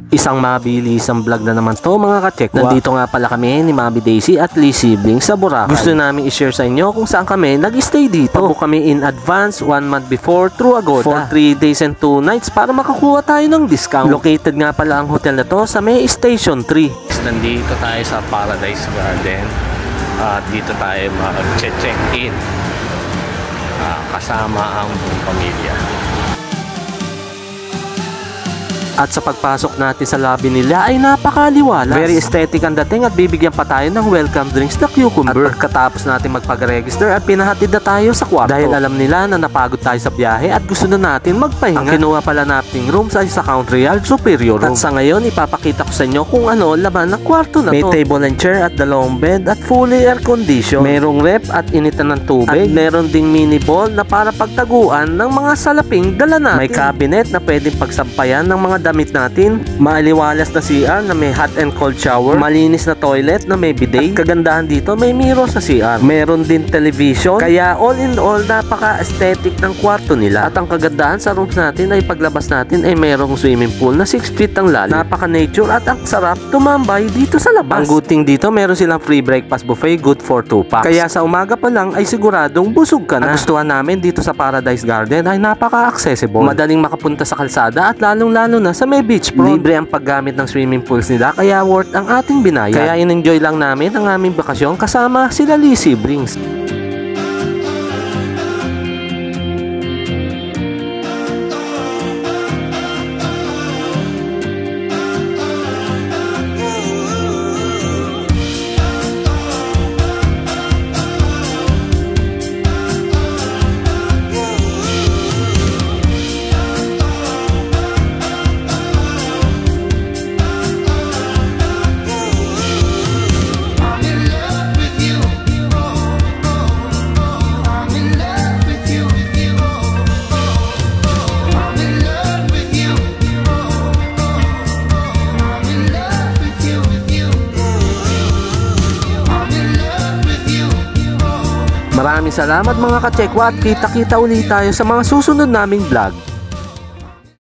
Isang mabilisang vlog na naman to mga kachekwa. Nandito nga pala kami ni Mami Daisy at Lee Siblings sa Boracay. Gusto namin i-share sa inyo kung saan kami nag-stay dito. Pag-book kami in advance 1 month before through Agoda for 3 days and 2 nights para makakuha tayo ng discount. Located nga pala ang hotel na to sa may Station 3. Nandito tayo sa Paradise Garden at dito tayo mag-check-in kasama ang buong pamilya. At sa pagpasok natin sa lobby nila ay napakaliwalas. Very aesthetic ang dating at bibigyan pa tayo ng welcome drinks na cucumber. At pagkatapos natin magpag-register at pinahatid na tayo sa kwarto. Dahil alam nila na napagod tayo sa biyahe at gusto na natin magpahinga. Ang kinuha pala nating room ay sa Country Yard Superior Room. At sa ngayon ipapakita ko sa inyo kung ano laman ng kwarto na to. May table and chair at dalawang bed at fully air condition. Merong rep at initan ng tubig. At meron ding mini bowl na para pagtaguan ng mga salaping dala natin. May cabinet na pwedeng pagsampayan ng mga damit natin. Maaliwalas na CR na may hot and cold shower. Malinis na toilet na may bidet. At kagandahan dito may mirror sa CR. Meron din television. Kaya all in all napaka-aesthetic ng kwarto nila. At ang kagandahan sa rooms natin ay paglabas natin ay merong swimming pool na 6 feet ang lalim. Napaka-nature at ang sarap tumambay dito sa labas. Ang good thing dito meron silang free breakfast buffet good for 2 packs. Kaya sa umaga pa lang ay siguradong busog ka na. Ang gustuhan namin dito sa Paradise Garden ay napaka-accessible. Madaling makapunta sa kalsada at lalong-lalo na sa may beachfront. Libre ang paggamit ng swimming pools nila kaya worth ang ating binayad. Kaya in-enjoy lang namin ang aming bakasyon kasama sila Lee Siblings. Maraming salamat mga kachekwa at kita-kita ulit tayo sa mga susunod naming vlog.